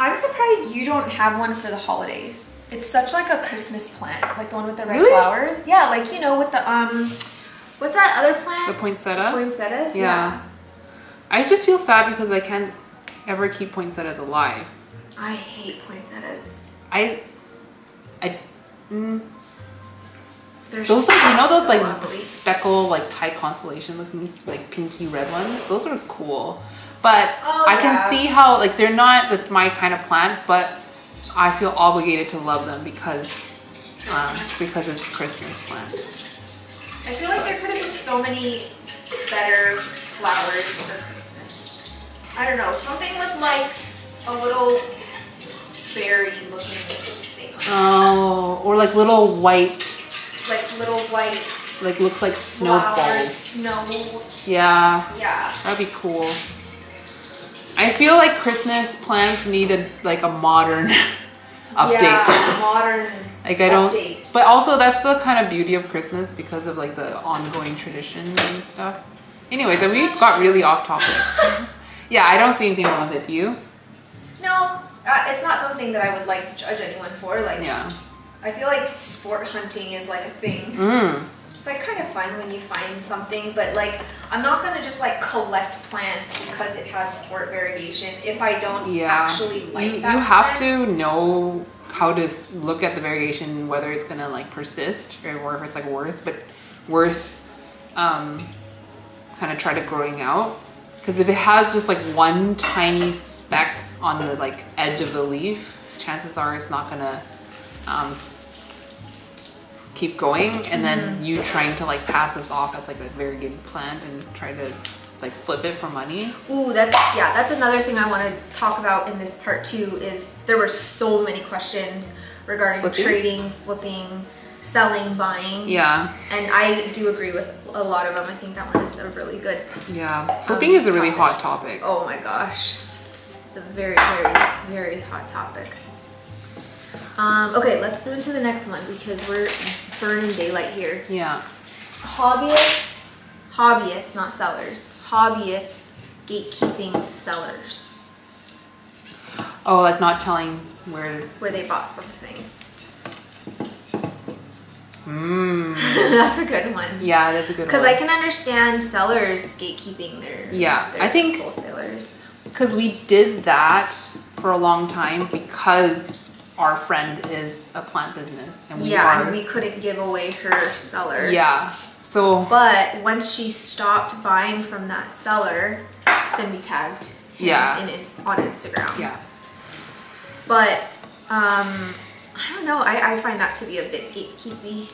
I'm surprised you don't have one for the holidays. It's such like a Christmas plant, like the one with the red flowers. Yeah, like, you know, with the what's that other plant? The poinsettia? Poinsettias? Yeah. I just feel sad because I can't ever keep poinsettias alive. I hate poinsettias. Those like, you know, those like lovely speckle like tie constellation looking like pinky red ones, those are cool, but I can see how like they're not my kind of plant, but I feel obligated to love them because it's Christmas plant. I feel like there could have been so many better flowers for Christmas. I don't know, something with like a little berry looking thing. Oh, or like little white. Like looks like snowballs. Snow. Yeah. Yeah. That'd be cool. I feel like Christmas plants needed like a modern update. Yeah, modern like I don't. But also that's the kind of beauty of Christmas because of like the ongoing traditions and stuff. Anyways, we got really off topic. Yeah, I don't see anything wrong with it. Do you? No, it's not something that I would like judge anyone for. Like, yeah. I feel like sport hunting is like a thing. It's like kind of fun when you find something, but like I'm not gonna just like collect plants because it has sport variegation if I don't actually like that. You have to know how to look at the variegation, whether it's gonna like persist or if it's like worth kind of try to growing out. Because if it has just like one tiny speck on the like edge of the leaf, chances are it's not gonna keep going, and then you trying to like pass this off as like a very good plant and try to like flip it for money. Ooh, that's another thing I want to talk about in this part too. Is there were so many questions regarding trading, flipping, selling, buying. Yeah. And I do agree with a lot of them. I think that one is a really good. Yeah, flipping is a really hot topic. Oh my gosh, it's a very, very, very hot topic. Okay, let's go into the next one because we're burning daylight here. Yeah. Hobbyists, not sellers. Hobbyists gatekeeping sellers. Oh, like not telling where they bought something. That's a good one. Yeah, it is a good one. Because I can understand sellers gatekeeping their I think wholesalers. Because we did that for a long time because our friend is a plant business. And and we couldn't give away her seller. Yeah. So. But once she stopped buying from that seller, then we tagged him on Instagram. Yeah. But I don't know. I find that to be a bit gatekeepy.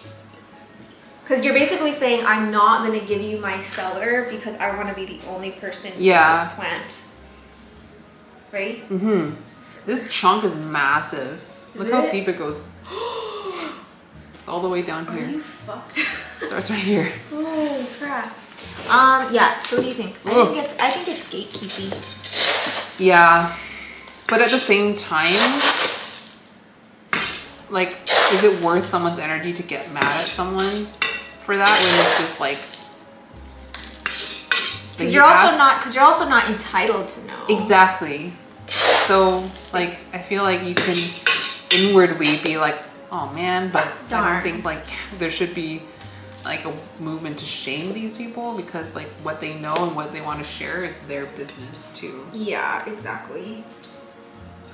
Because you're basically saying I'm not going to give you my seller because I want to be the only person in this plant. Right? Mm-hmm. This chunk is massive. Look how deep it goes. It's all the way down here. Are you fucked? It starts right here. Oh crap. Yeah. So what do you think? I think it's gatekeepy. Yeah. But at the same time, like, is it worth someone's energy to get mad at someone for that when it's just like because you're also not entitled to know. Exactly. So like I feel like you can inwardly be like, oh man, but I don't think like there should be like a movement to shame these people because like what they know and what they want to share is their business too. Yeah, exactly.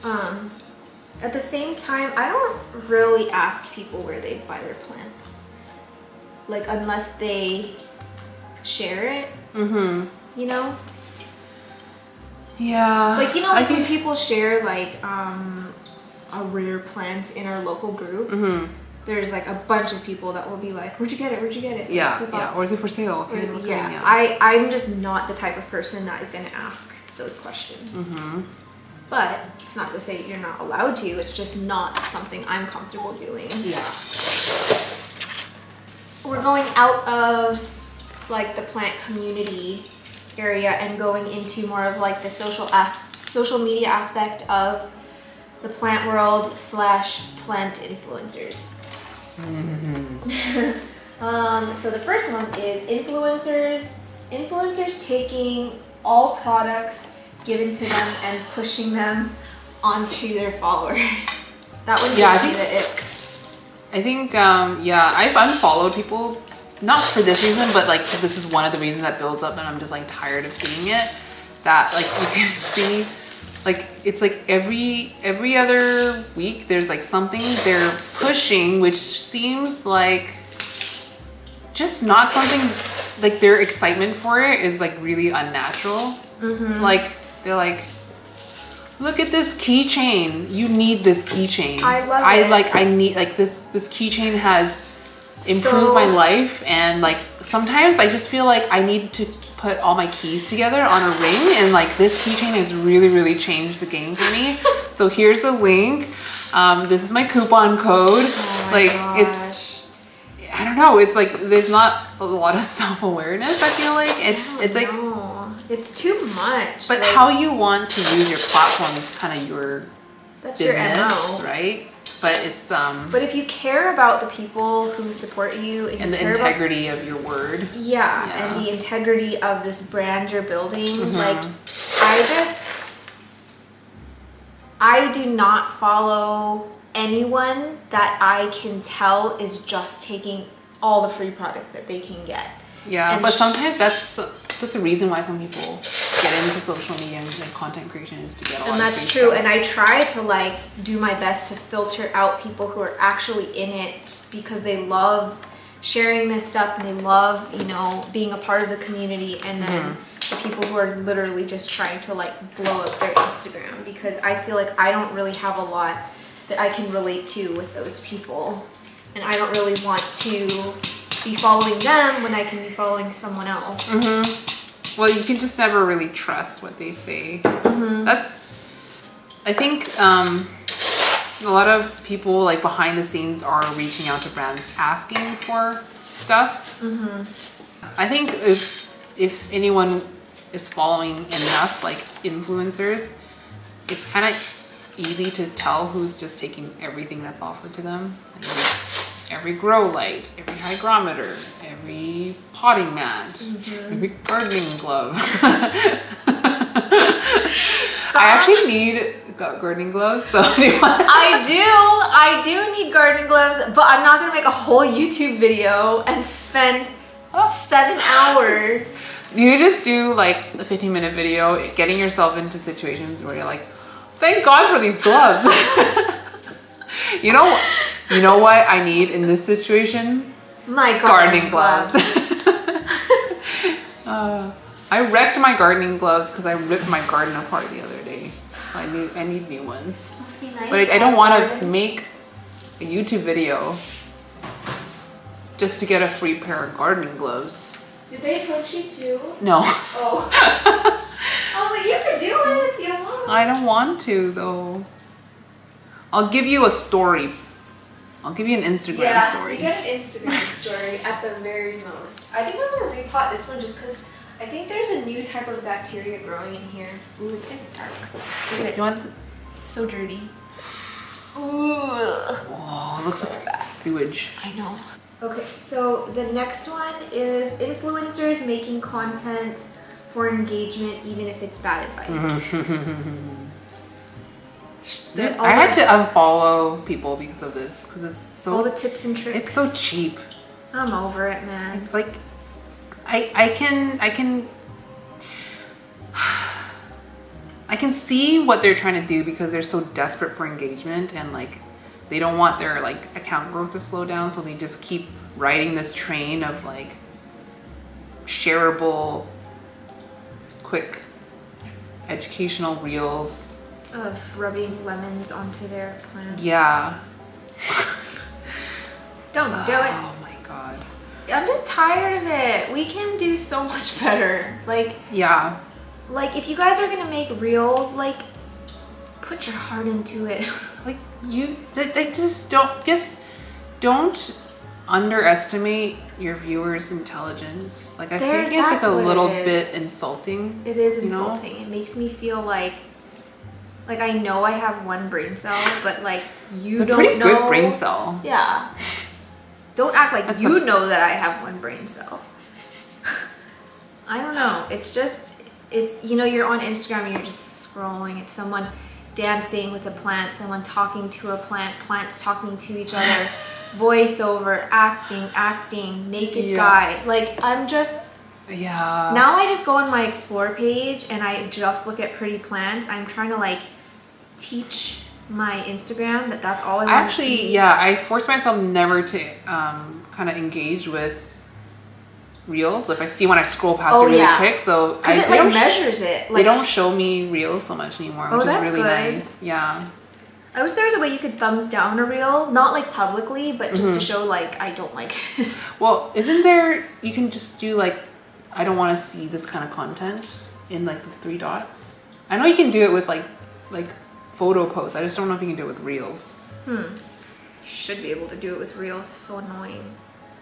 At the same time, I don't really ask people where they buy their plants. Like, unless they share it, you know? Yeah. Like, you know, like when people share, like, a rare plant in our local group, there's, like, a bunch of people that will be like, where'd you get it? Where'd you get it? Yeah, yeah. Or is it for sale? I'm just not the type of person that is going to ask those questions. But it's not to say you're not allowed to. It's just not something I'm comfortable doing. Yeah. We're going out of like the plant community area and going into more of like the social media aspect of the plant world / plant influencers. So the first one is influencers taking all products given to them and pushing them onto their followers. That one gives me the ick. I think, I've unfollowed people, not for this reason, but like this is one of the reasons that builds up and I'm just like tired of seeing it. That like you can see, like it's like every other week there's like something they're pushing which seems like just not something, like their excitement for it is like really unnatural. Like they're like, look at this keychain. You need this keychain. I love it. I need like this keychain has improved my life, and like sometimes I just feel like I need to put all my keys together on a ring, and like this keychain has really changed the game for me. So here's the link. This is my coupon code. Oh my gosh. It's, I don't know. It's like there's not a lot of self-awareness. I feel like it's like. It's too much. But like, how you want to use your platform is kind of your business, your MO. right? But it's But if you care about the people who support you and the integrity of your word, and the integrity of this brand you're building, like I do not follow anyone that I can tell is just taking all the free product that they can get. Yeah, and but sometimes that's the reason why some people get into social media and content creation is to get a lot of free that's true stuff. And I try to like do my best to filter out people who are actually in it because they love sharing this stuff and they love, you know, being a part of the community, and then the people who are literally just trying to like blow up their Instagram, because I feel like I don't really have a lot that I can relate to with those people, and I don't really want to be following them when I can be following someone else. Well, you can just never really trust what they say. I think a lot of people like behind the scenes are reaching out to brands asking for stuff. I think if anyone is following enough like influencers, it's kind of easy to tell who's just taking everything that's offered to them. Like, every grow light, every hygrometer, every potting mat, every gardening glove. I actually need gardening gloves, so I do need gardening gloves, but I'm not gonna make a whole YouTube video and spend 7 hours. You just do like a 15-minute video getting yourself into situations where you're like, thank God for these gloves. You know what I need in this situation? My gardening gloves. I wrecked my gardening gloves because I ripped my garden apart the other day. I need new ones. Must be nice. But I don't want to make a YouTube video just to get a free pair of gardening gloves. Did they approach you too? No. Oh. I was like, you could do it if you want. I don't want to though. I'll give you a story. I'll give you an Instagram story. You get an Instagram story at the very most. I think I'm gonna repot this one just because I think there's a new type of bacteria growing in here. Ooh, it's getting dark. Look at it. Do you want? So dirty. Ooh. Oh, it looks like sewage. I know. Okay, so the next one is influencers making content for engagement, even if it's bad advice. I had to unfollow people because of this, because it's so all the tips and tricks. It's so cheap. I'm over it, man. Like, I can see what they're trying to do because they're so desperate for engagement, and like they don't want their like account growth to slow down, so they just keep riding this train of like shareable, quick, educational reels of rubbing lemons onto their plants. Yeah. Don't do it. Oh my god. I'm just tired of it. We can do so much better. Like, yeah. Like if you guys are gonna make reels, like put your heart into it. Like just don't underestimate your viewers' intelligence. Like I think it's like a little bit insulting. It is insulting. It makes me feel like I know I have one brain cell, but like you don't know. It's a pretty good brain cell. Yeah. Don't act like you know that I have one brain cell. I don't know. It's just, you know, you're on Instagram and you're just scrolling. It's someone dancing with a plant, someone talking to a plant, plants talking to each other, voiceover, acting, naked guy. Like I'm just, now I just go on my explore page and I just look at pretty plants. I'm trying to like teach my Instagram that's all I want to see. I force myself never to kind of engage with reels if I see when I scroll past it really quick. So because it like measures it. Like, they don't show me reels so much anymore, which is really nice. Yeah. I wish there was a way you could thumbs down a reel, not like publicly, but just to show like I don't like this. Well, isn't there? You can just do like I don't want to see this kind of content in like the 3 dots. I know you can do it with like photo posts. I just don't know if you can do it with reels. You should be able to do it with reels. So annoying.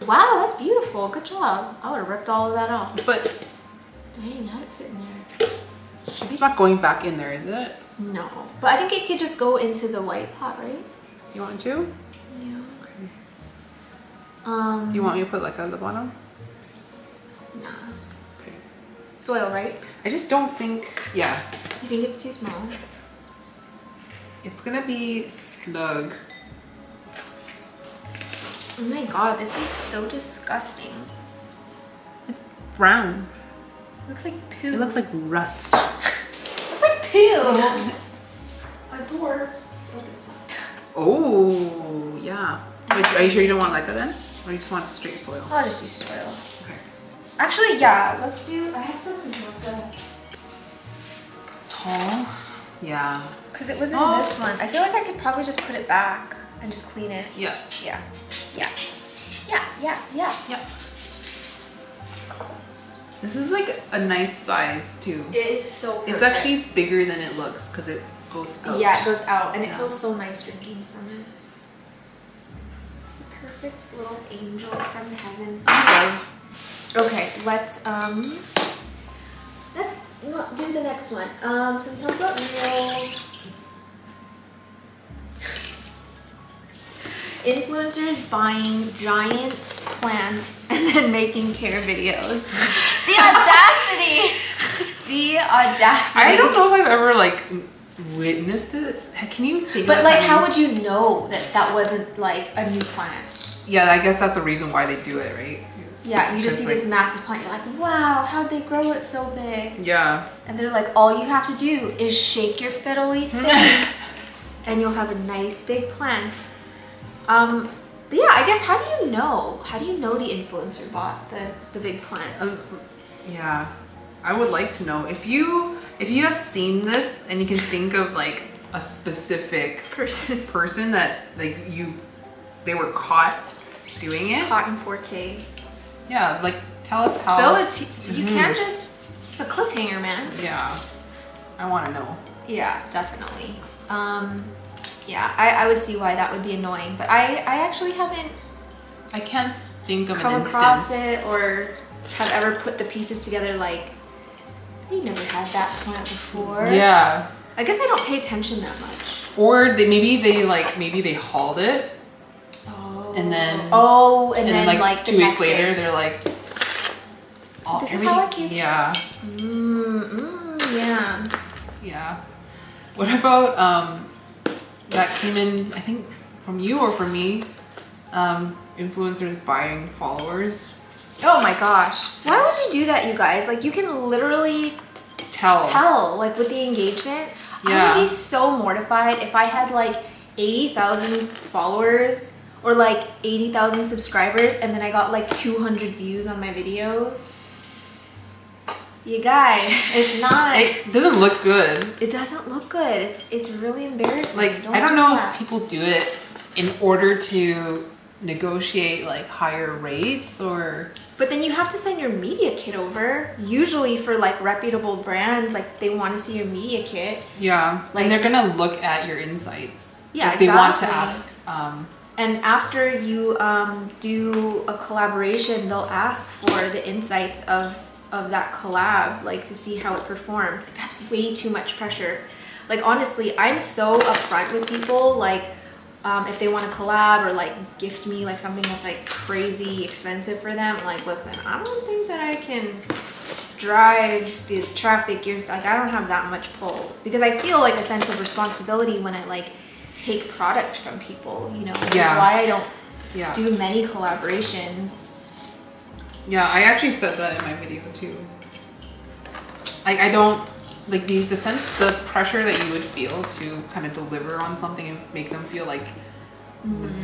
Wow, that's beautiful. Good job. I would have ripped all of that out. But dang, how'd it fit in there? It's not going back in there, is it? No. But I think it could just go into the white pot, right? You want to? Yeah. Okay. Do you want me to put like at the bottom? Nah. Okay. Soil, right? I just don't think. Yeah. You think it's too small? It's gonna be slug. Oh my god, this is so disgusting. It's brown. It looks like poo. It looks like rust. It looks like poo. Adorbs. Oh, this one. Oh, yeah. Wait, are you sure you don't want like that then? Or you just want straight soil? I'll just use soil. Okay. Actually, yeah, let's do, I have something more tall. Yeah. Because it was in this one. I feel like I could probably just put it back and just clean it. Yeah. Yeah. Yeah. Yeah. Yeah. Yeah. Yeah. This is like a nice size too. It is so perfect. It's actually bigger than it looks because it goes out. Yeah, it goes out and it feels so nice drinking from it. It's the perfect little angel from heaven. I love. Okay, let's do the next one. So we talked about reels. Influencers buying giant plants and then making care videos. The audacity! The audacity. I don't know if I've ever like witnessed it. Can you think But like how would you know that that wasn't like a new plant? Yeah, I guess that's the reason why they do it, right? Yeah, you just see this massive plant, you're like, wow, how'd they grow it so big? Yeah. And they're like, all you have to do is shake your fiddly thing and you'll have a nice big plant But yeah, I guess how do you know? How do you know the influencer bought the big plant? Yeah, I would like to know if you have seen this and you can think of like a specific person that like they were caught doing it. Caught in 4K. Yeah, like tell us Spill how. it. You can't just. It's a cliffhanger, man. Yeah, I want to know. Yeah, definitely. Yeah, I would see why that would be annoying, but I actually haven't. I can't think of come an across instance. it or have ever put the pieces together. Like, they never had that plant before. Yeah. I guess I don't pay attention that much. Or maybe they hauled it. Oh. And then. And then like 2 weeks later, they're like. So this is how I came. Yeah. Yeah. Yeah. What about that came in? I think from you or from me. Influencers buying followers. Oh my gosh. Why would you do that, you guys? Like, you can literally tell like with the engagement. Yeah. I would be so mortified if I had like 80,000 followers or like 80,000 subscribers and then I got like 200 views on my videos. You guys, it's not. It doesn't look good. It doesn't look good. It's really embarrassing. Like, I don't know if people do it in order to negotiate like higher rates or. But then you have to send your media kit over. Usually for like reputable brands, like they want to see your media kit. Yeah, like, and they're gonna look at your insights. Yeah, like, they want to ask. And after you do a collaboration, they'll ask for the insights of that collab, like to see how it performed. That's way too much pressure. Like, honestly, I'm so upfront with people. Like, if they want to collab or like gift me like something that's like crazy expensive for them, I'm like, listen, I don't think that I can drive the traffic. Like, I don't have that much pull, because I feel like a sense of responsibility when I like take product from people, you know. Which is why I don't do many collaborations. Yeah, I actually said that in my video too. I don't like the pressure that you would feel to kind of deliver on something and make them feel like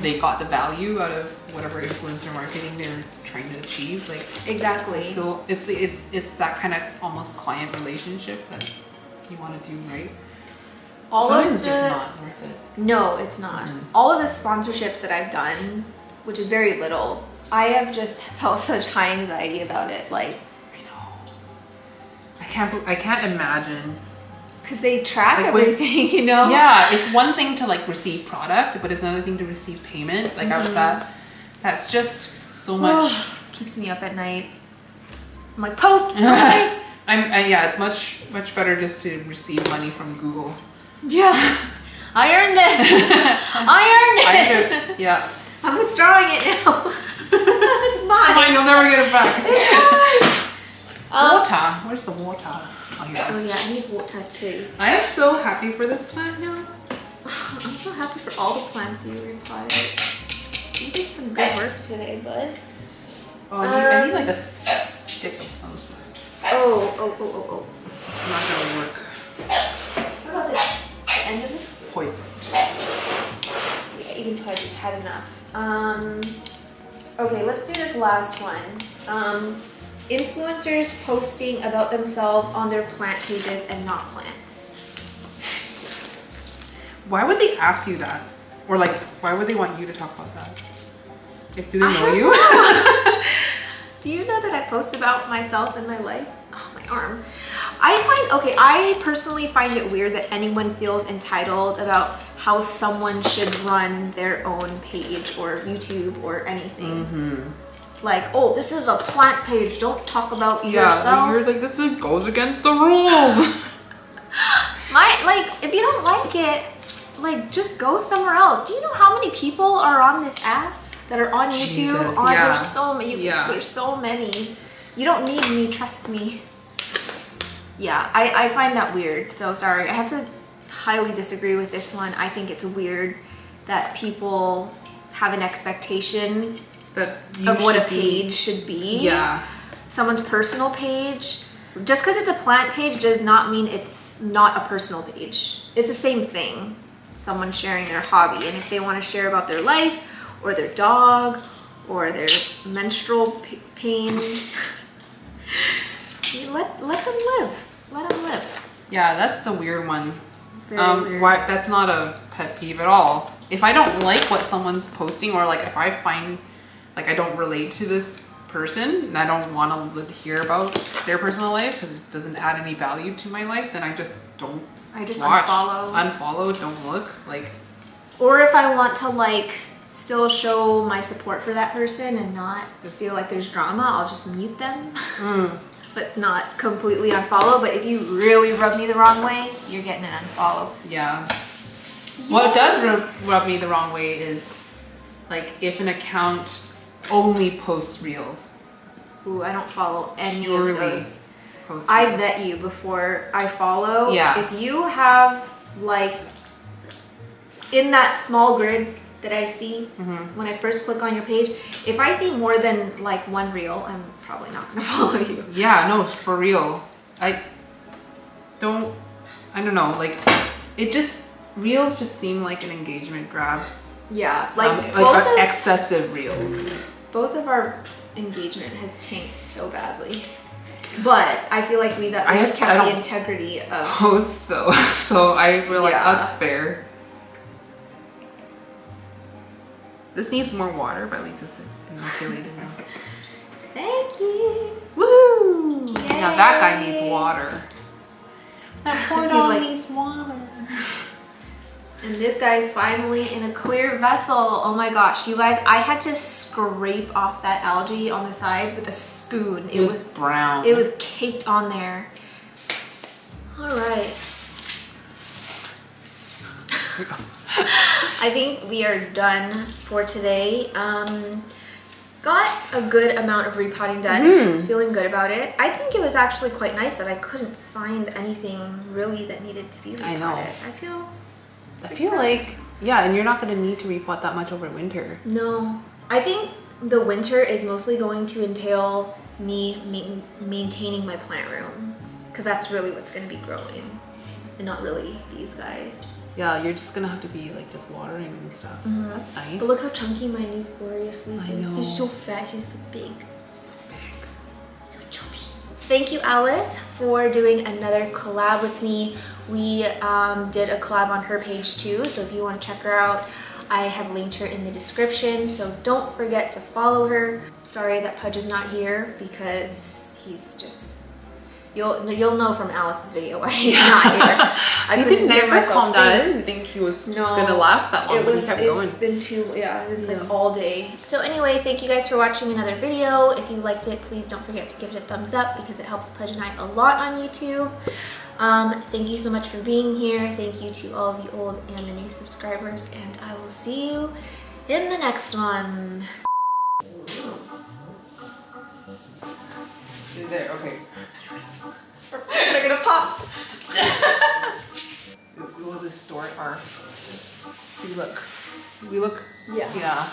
they got the value out of whatever influencer marketing they're trying to achieve. Like, exactly. So it's that kind of almost client relationship that you want to do right. Sometimes it's just not worth it. No, it's not. All of the sponsorships that I've done, which is very little, I have just felt such high anxiety about it. Like, I know. I can't imagine. Because they track like everything, you know? Yeah, it's one thing to like receive product, but it's another thing to receive payment. Like that's just so much. Keeps me up at night. I'm like, post. Yeah, it's much better just to receive money from Google. Yeah, I earned this. I earned it. Yeah. I'm withdrawing it now. It's mine. It's mine. You'll never get it back. Water. Where's the water? Oh, yeah, I need water too. I am so happy for this plant now. I'm so happy for all the plants you replied. You did some good work today, bud. Oh, I need like a stick of some sort. Oh. It's not gonna work. What about this? The end of this? Perfect. Yeah, even though I just had enough. Okay, let's do this last one. Influencers posting about themselves on their plant pages and not plants. Why would they ask you that? Or like, why would they want you to talk about that? Like, do they know you? Do you know that I post about myself and my life? Oh, my arm. I personally find it weird that anyone feels entitled about how someone should run their own page or YouTube or anything. Like, oh, this is a plant page, don't talk about yourself. Yeah, you're like, this goes against the rules. If you don't like it, like, just go somewhere else. Do you know how many people are on this app that are on YouTube? Jesus, There's so many. There's so many. You don't need me, trust me. Yeah, I find that weird. So sorry, I have to highly disagree with this one. I think it's weird that people have an expectation of what a page should be. Yeah. Someone's personal page. Just because it's a plant page does not mean it's not a personal page. It's the same thing. Someone sharing their hobby, and if they want to share about their life or their dog, or their menstrual pain. Let them live. Let them live. Yeah, that's a weird one. Very weird. That's not a pet peeve at all. If I don't like what someone's posting, or like if I find like I don't relate to this person and I don't want to hear about their personal life because it doesn't add any value to my life, then I just don't. I just watch. unfollow. Don't look. Like, or if I want to like still show my support for that person and not feel like there's drama, I'll just mute them. But not completely unfollow. But if you really rub me the wrong way, you're getting an unfollow. Yeah. What does rub me the wrong way is like if an account only posts reels. Ooh, I don't follow any of those. I vet you before I follow. Yeah. If you have like in that small grid that I see when I first click on your page, if I see more than like one reel, I'm probably not going to follow you. Yeah, no, for real. I don't know, like reels just seem like an engagement grab. Yeah, like excessive reels. Both of our engagement has tanked so badly. But I feel like we've at least kept the integrity of posts though. So I feel like that's fair. This needs more water, but at least it's inoculated now. Thank you. Woo! Yay. Now that guy needs water. That poor dog needs water. And this guy's finally in a clear vessel. Oh my gosh, you guys, I had to scrape off that algae on the sides with a spoon. It was brown. It was caked on there. All right. I think we are done for today. Got a good amount of repotting done. Feeling good about it. I think it was actually quite nice that I couldn't find anything really that needed to be repotted. I know. I feel like, yeah, and you're not going to need to repot that much over winter. No. I think the winter is mostly going to entail me maintaining my plant room, because that's really what's going to be growing and not really these guys. Yeah, you're just going to have to be like just watering and stuff. That's nice. But look how chunky my new glorious leaf is. I know. She's so fat, she's so big. So big. So chubby. Thank you, Alice, for doing another collab with me. We did a collab on her page too, so if you want to check her out, I have linked her in the description, so don't forget to follow her. Sorry that Pudge is not here because he's just, you'll know from Alice's video why he's not here. He didn't ever calm down. I didn't think he was gonna last that long. It's been too, it was like all day. So anyway, thank you guys for watching another video. If you liked it, please don't forget to give it a thumbs up because it helps Pudge and I a lot on YouTube. Thank you so much for being here. Thank you to all of the old and the new subscribers, and I will see you in the next one. Is there? Okay. They're gonna pop. We will distort our. See, look. We look. Yeah. Yeah.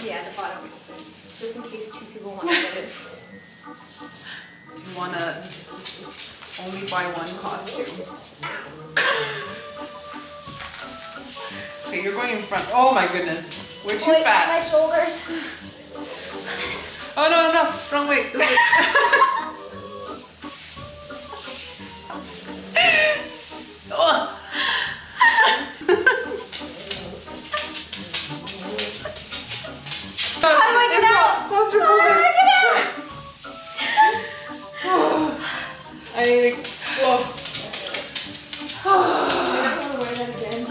Yeah, the bottom opens, just in case two people want to get it. You wanna only buy one costume. Okay, you're going in front. Oh my goodness. We're too fat. My shoulders. Oh no, wrong way. Oh. How do I get out? How do I get out? I need to, whoa. I don't want to wear that again.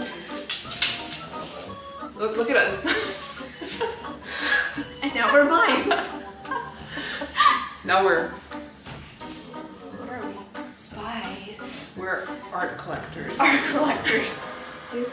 Look at us. And now we're mimes. Now we're... What are we? Spies. We're art collectors. Art collectors. Two.